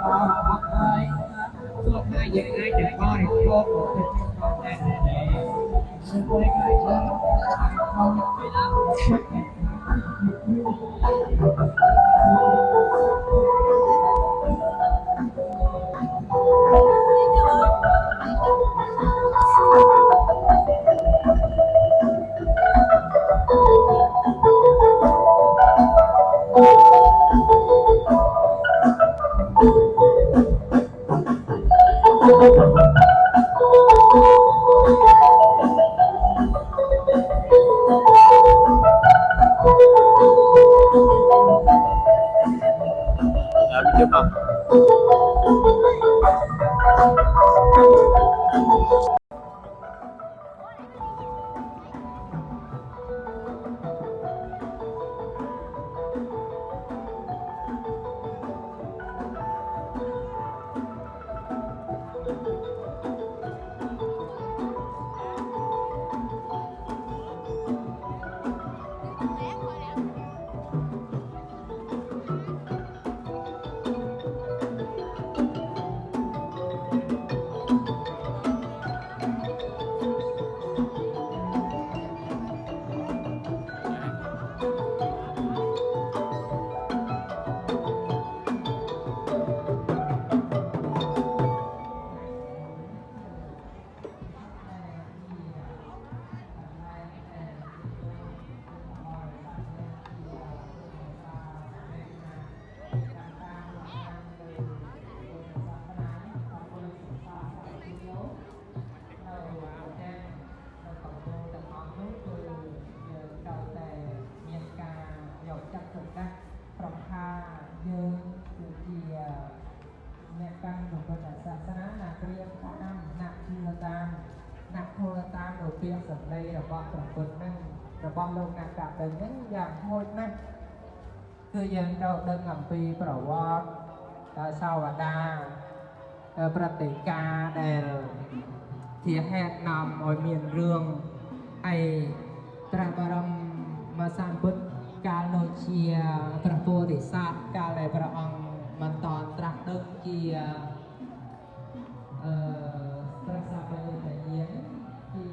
ส่วนมาอย่างไรจะคอยโลกเป็นความแน่ใจช่วยใครเธอเขาไม่รับวิดีโอយើងគឺជាអ្នកកាន់នៅពុទ្ធសាសនាអ្នកព្រាហ្មណ៍តាមអ្នកជឿតាមអ្នកធ្វើតាមនៅពាក្យសម្ដីរបស់ព្រះពុទ្ធហ្នឹងរបស់លោកអ្នកកាត់ទៅហ្នឹងយ៉ាងហួចណាស់គឺយើងត្រូវដឹងអំពីប្រវត្តិសាវតាប្រតិការដែលជាហេតុនាំឲ្យមានរឿងហើយព្រះបរមសម្ពុទ្ធកាលនោះជាព្រះពោធិសត្វកាលដែលព្រះអង្គមិនតន់ត្រាស់ដឹងជាព្រះសាបិតាយានជា